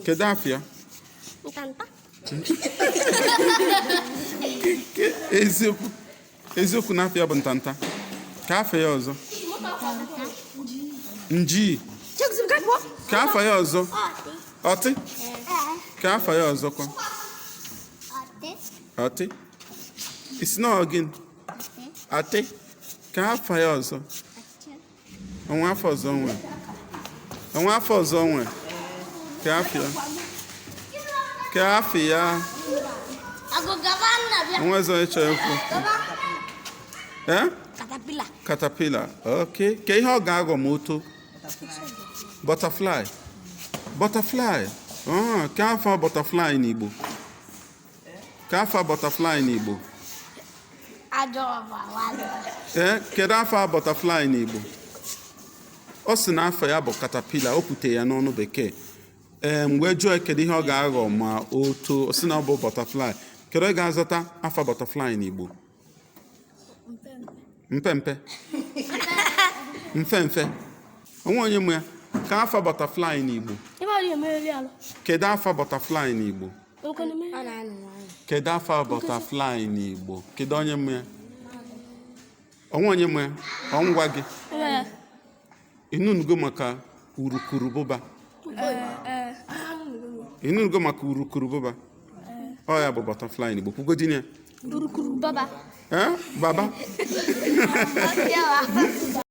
Kedu afịa? Ntanta. Eziokwu na afịa bụ ntanta. Ka afọ ya ọzọ? Nji. Ka afọ ya ọzọ? Ọtị. Ka afọ ya ọzọkwa? Ọtị. Isi na ọgịnị? Ọtị. Ka afọ ya ọzọ? Ọnwa afọ ọzọ nwe. Ọnwa afọ ọzọ nwe. Ka afọ ya? Ka afọ ya? Ọnwa ọzọ ịchọ ekwu. Caterpillar. Caterpillar. Okay. Ka ihe ọ ga-aghọ ma o too? Butterfly. Butterfly. Ka afọ butterfly n'Igbo? Ka afọ butterfly n'Igbo? Kedu afọ butterfly n'Igbo? Ọ sị na afọ ya bụ caterpillar, o pute ya n'ọnụ bekee. Mgbe jụọ kedu ihe ọ ga-aghọ ma o too, o sị na ọ bụ butterfly. Kedu ị ga-azọta afọ butterfly n'Igbo? Mpempe. Mfemfe. Onwe onye mụ ya. Ka afọ butterfly n'Igbo? Kedu afọ butterfly n'Igbo? Kedu afọ butterfly n'Igbo? Kedu onye mụ ya? Onwe onye mụ ya? Ọ ngwa gị? Ịnụnugo maka urukurubụba? Ịnụnugo maka urukurubụba? Ọ ya bụ butterfly n'Igbo. Kwugodị ya? Urukurubụba. Baba?